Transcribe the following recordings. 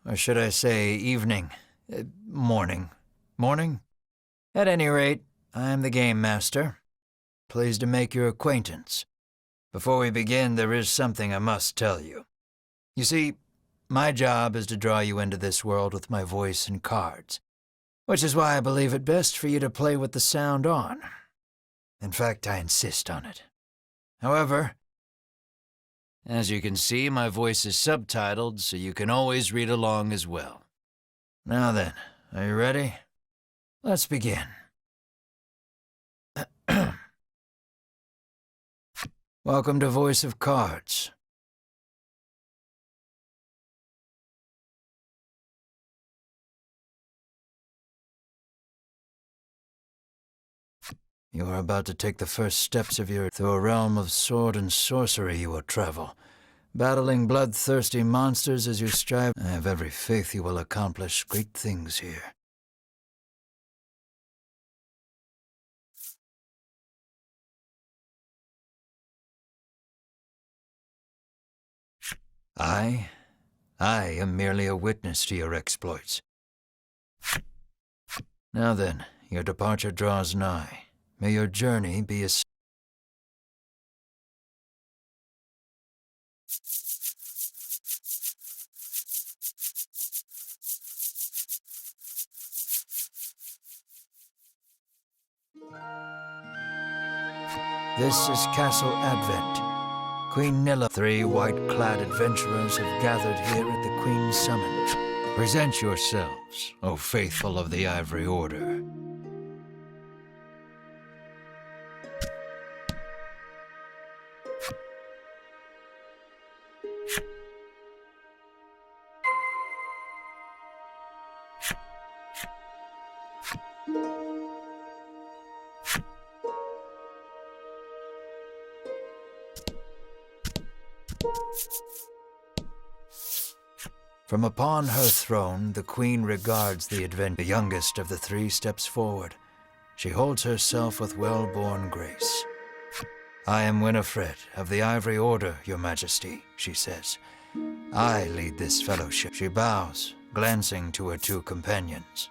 Or should I say evening? Morning. Morning? At any rate, I am the Game Master. Pleased to make your acquaintance. Before we begin, there is something I must tell you. You see, my job is to draw you into this world with my voice and cards, which is why I believe it best for you to play with the sound on. In fact, I insist on it. However, as you can see, my voice is subtitled, so you can always read along as well. Now then, are you ready? Let's begin. Welcome to Voice of Cards. You are about to take the first steps of your through a realm of sword and sorcery you will travel, battling bloodthirsty monsters as you strive. I have every faith you will accomplish great things here. I am merely a witness to your exploits. Now then, your departure draws nigh. May your journey be a... This is Castle Advent. Queen Nilla. 3 white-clad adventurers have gathered here at the Queen's summons. Present yourselves, O faithful of the Ivory Order. From upon her throne, the Queen regards the youngest of the 3 steps forward. She holds herself with well-born grace. I am Winifred of the Ivory Order, Your Majesty, she says. I lead this fellowship. She bows, glancing to her 2 companions.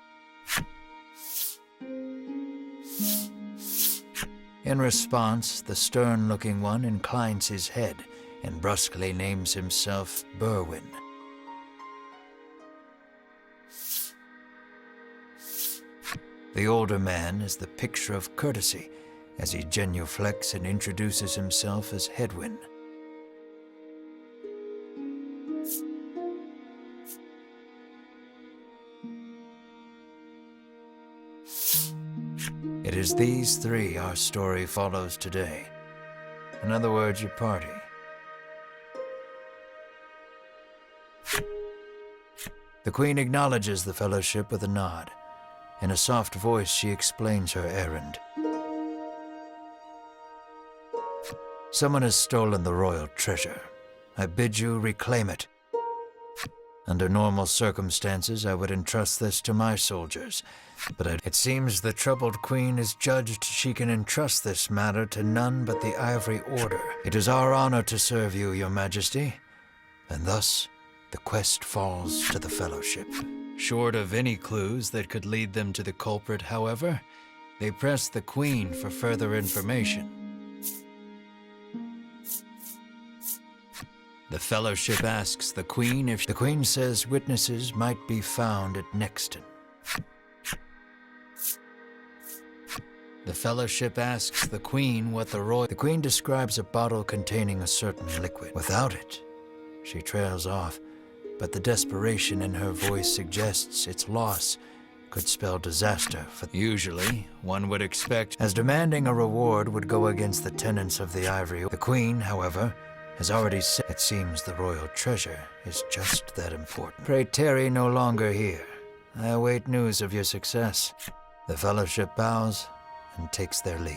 In response, the stern-looking one inclines his head and brusquely names himself Berwin. The older man is the picture of courtesy as he genuflects and introduces himself as Hedwyn. It is these 3 our story follows today. In other words, your party. The Queen acknowledges the fellowship with a nod. In a soft voice, she explains her errand. Someone has stolen the royal treasure. I bid you reclaim it. Under normal circumstances, I would entrust this to my soldiers, but it seems the troubled Queen has judged she can entrust this matter to none but the Ivory Order. It is our honor to serve you, Your Majesty, and thus the quest falls to the Fellowship. Short of any clues that could lead them to the culprit, however, they press the Queen for further information. The Fellowship asks the Queen if the Queen says witnesses might be found at Nexton. The Fellowship asks the Queen what the Queen describes a bottle containing a certain liquid. Without it, she trails off, but the desperation in her voice suggests its loss could spell disaster for... Usually, one would expect, as demanding a reward would go against the tenets of the Ivory. The Queen, however, has already said it seems the royal treasure is just that important. Pray tarry no longer here. I await news of your success. The Fellowship bows and takes their leave.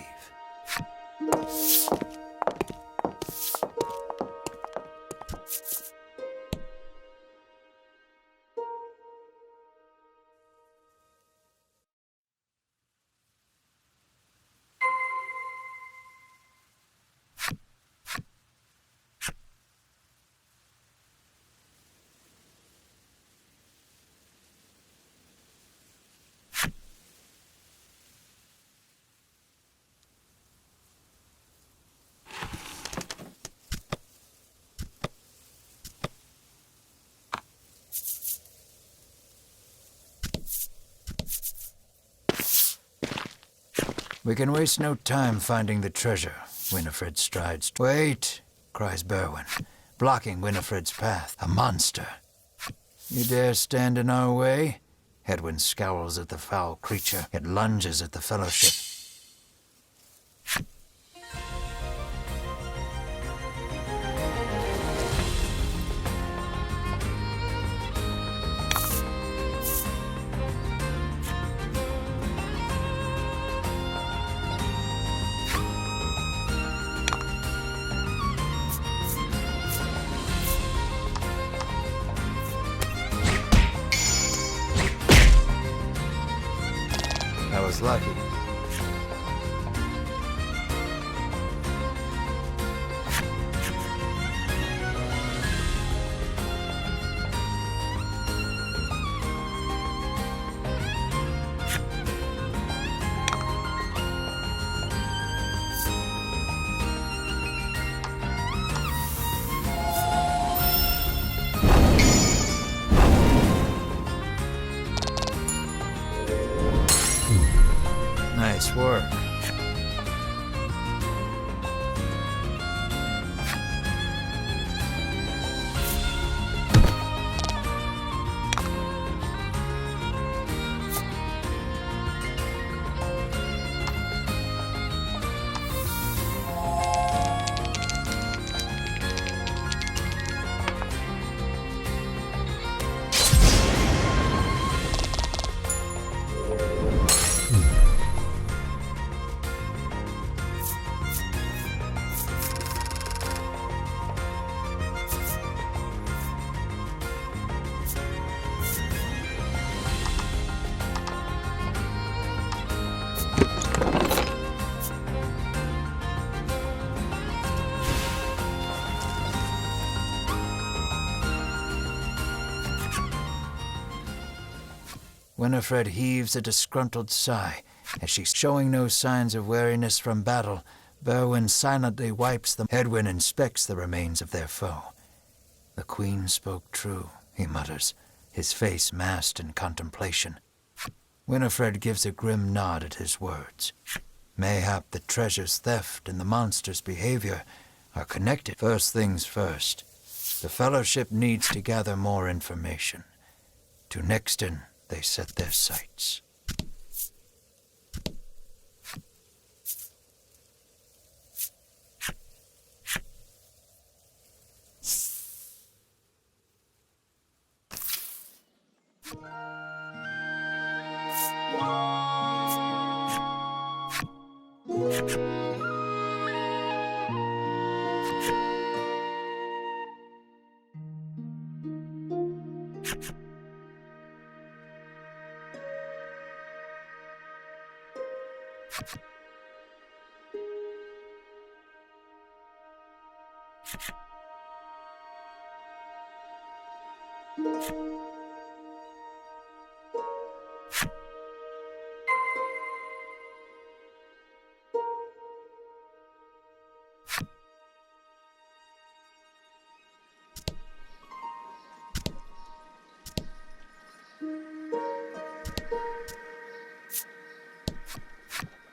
We can waste no time finding the treasure. Winifred strides. Wait, cries Berwin, blocking Winifred's path. A monster. You dare stand in our way? Hedwyn scowls at the foul creature. It lunges at the Fellowship. I was lucky. Nice work. Winifred heaves a disgruntled sigh. As she's showing no signs of weariness from battle, Berwin silently wipes them. Hedwyn inspects the remains of their foe. The Queen spoke true, he mutters, his face masked in contemplation. Winifred gives a grim nod at his words. Mayhap the treasure's theft and the monster's behavior are connected. First things first, the Fellowship needs to gather more information. To Nexton, they set their sights.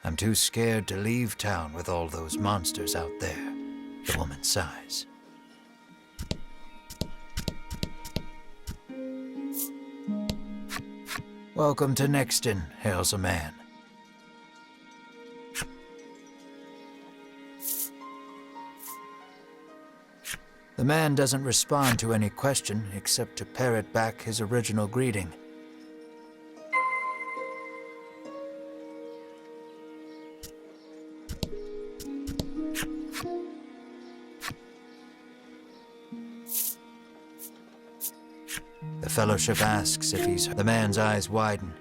I'm too scared to leave town with all those monsters out there, the woman sighs. Welcome to Nexton, hails a man. The man doesn't respond to any question except to parrot back his original greeting. The Fellowship asks if he's... The man's eyes widen.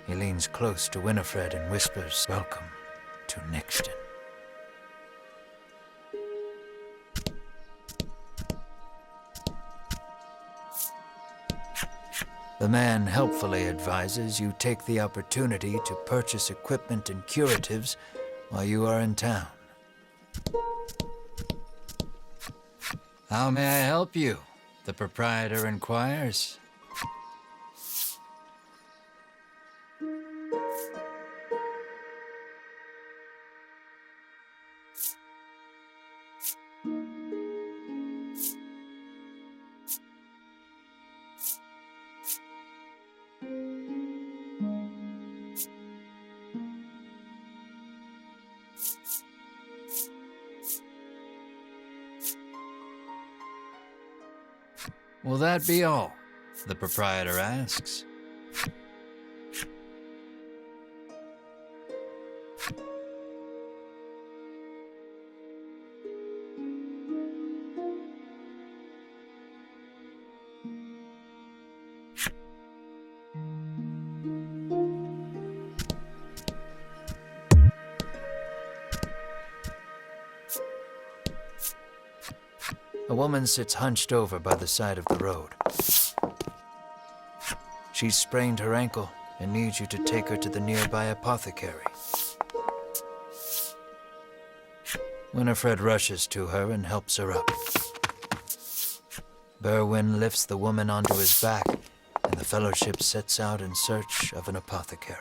He leans close to Winifred and whispers, "Welcome to Nexton." The man helpfully advises you take the opportunity to purchase equipment and curatives while you are in town. "How may I help you?" the proprietor inquires. Will that be all? The proprietor asks. A woman sits hunched over by the side of the road. She's sprained her ankle and needs you to take her to the nearby apothecary. Winifred rushes to her and helps her up. Berwin lifts the woman onto his back, and the Fellowship sets out in search of an apothecary.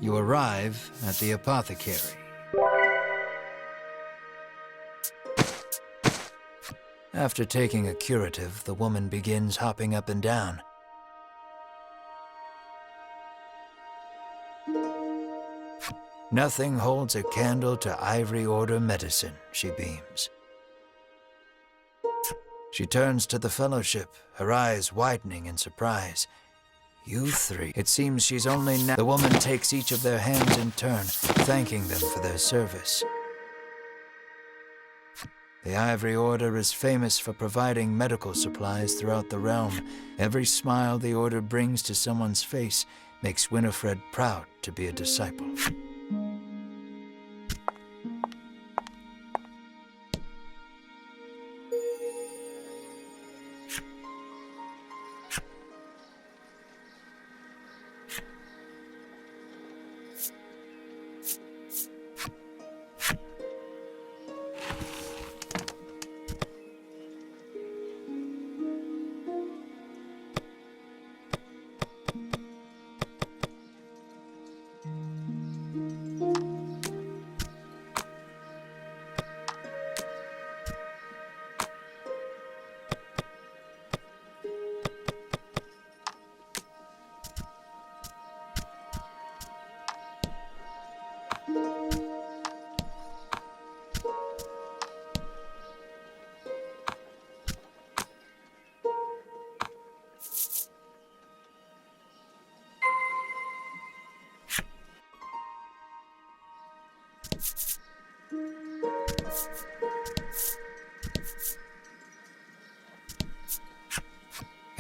You arrive at the apothecary. After taking a curative, the woman begins hopping up and down. Nothing holds a candle to Ivory Order medicine, she beams. She turns to the Fellowship, her eyes widening in surprise. You three. It seems she's only now. The woman takes each of their hands in turn, thanking them for their service. The Ivory Order is famous for providing medical supplies throughout the realm. Every smile the Order brings to someone's face makes Winifred proud to be a disciple.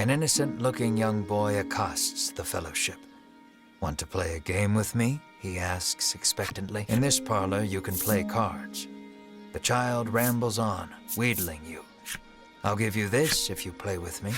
An innocent-looking young boy accosts the Fellowship. Want to play a game with me? He asks expectantly. In this parlor, you can play cards. The child rambles on, wheedling you. I'll give you this if you play with me.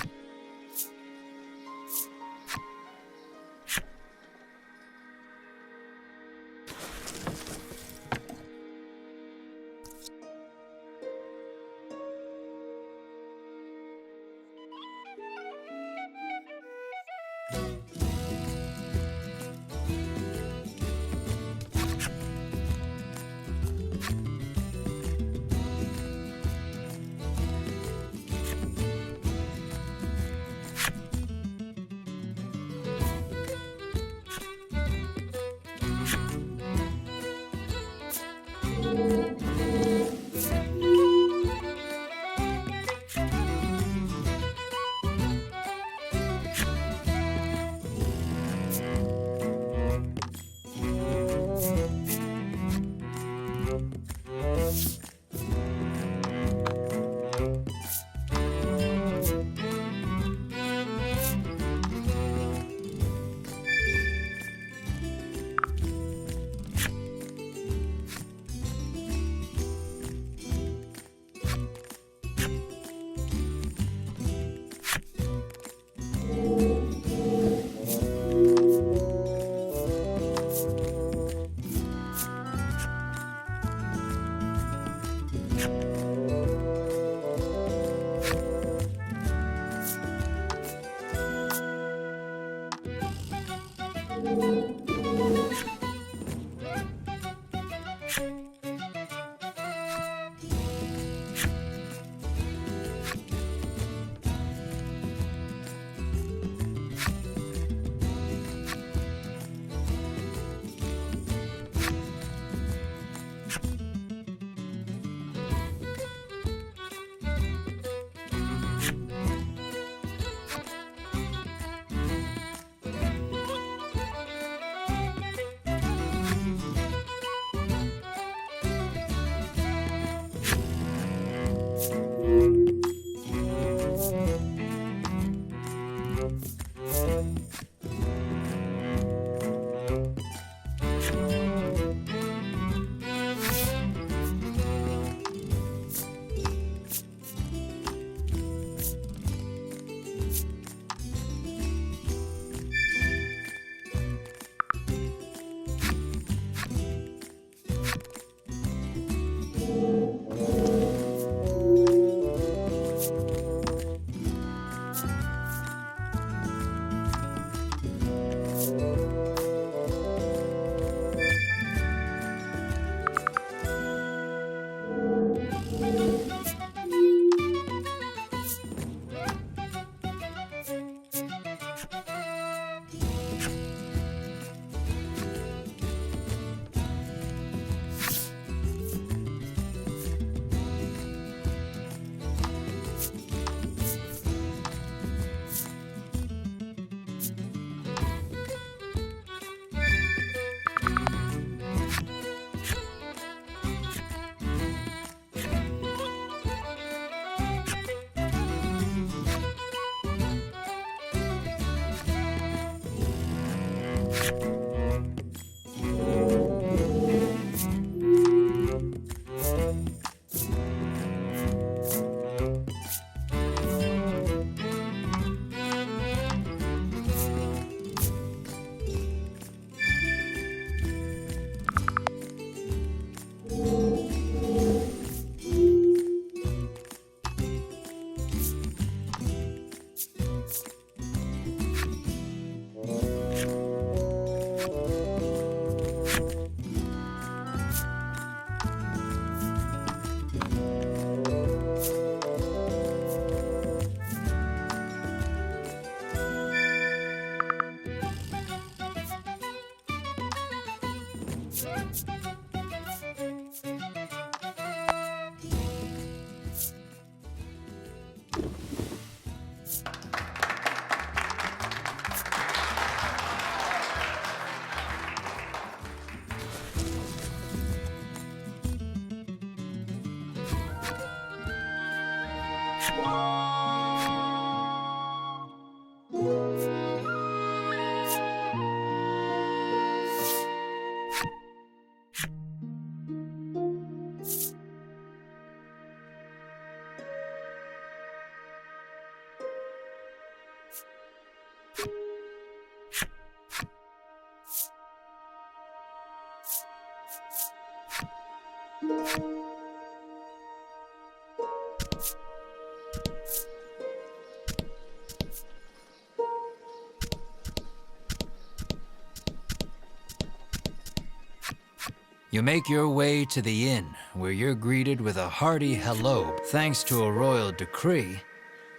You make your way to the inn, where you're greeted with a hearty hello. Thanks to a royal decree,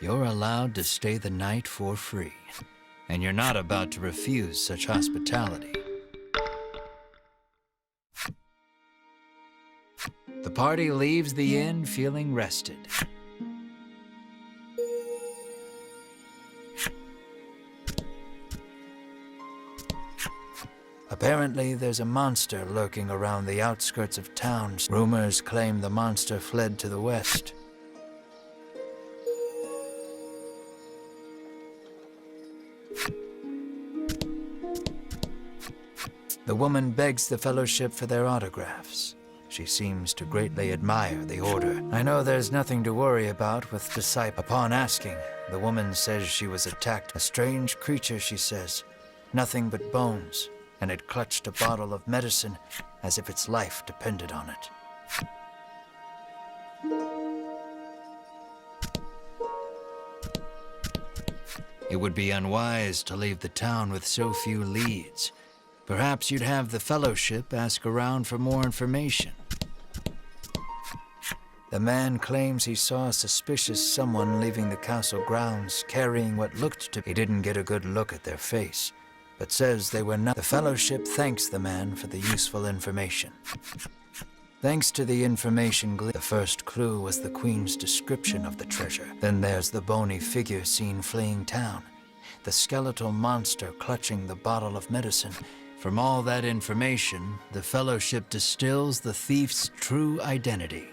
you're allowed to stay the night for free. And you're not about to refuse such hospitality. The party leaves the inn feeling rested. Apparently, there's a monster lurking around the outskirts of town. Rumors claim the monster fled to the west. The woman begs the Fellowship for their autographs. She seems to greatly admire the Order. I know there's nothing to worry about with disciples. Upon asking, the woman says she was attacked. A strange creature, she says. Nothing but bones. And it clutched a bottle of medicine as if its life depended on it. It would be unwise to leave the town with so few leads. Perhaps you'd have the Fellowship ask around for more information. The man claims he saw a suspicious someone leaving the castle grounds carrying what looked to be. He didn't get a good look at their face, but says they were not. The Fellowship thanks the man for the useful information. Thanks to the information the first clue was the Queen's description of the treasure. Then there's the bony figure seen fleeing town, the skeletal monster clutching the bottle of medicine. From all that information, the Fellowship distills the thief's true identity.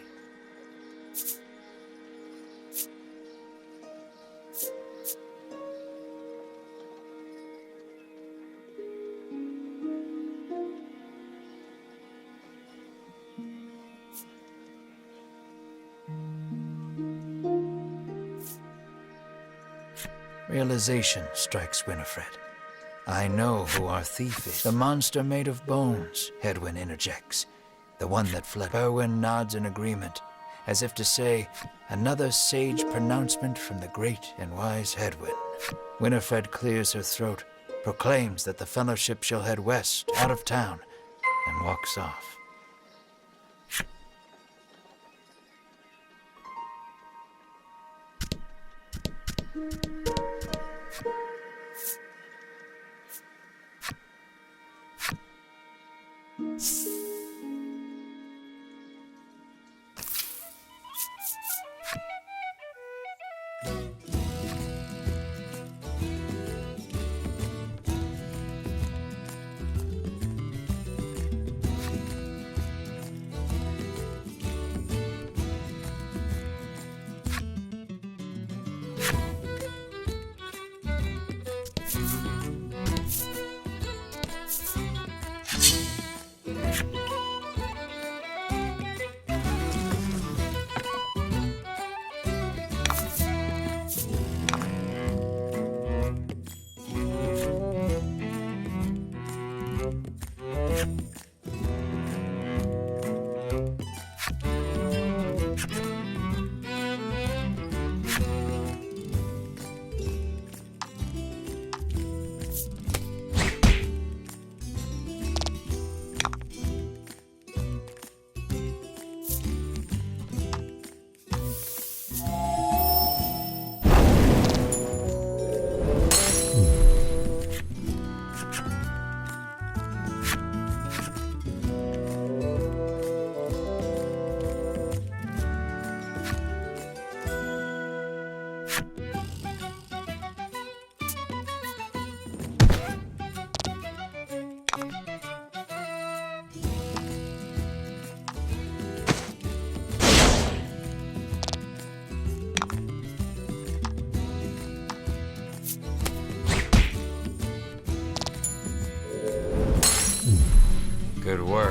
Realization strikes Winifred. I know who our thief is. The monster made of bones, Hedwyn interjects. The one that fled. Berwin nods in agreement, as if to say, another sage pronouncement from the great and wise Hedwyn. Winifred clears her throat, proclaims that the Fellowship shall head west, out of town, and walks off. Good work.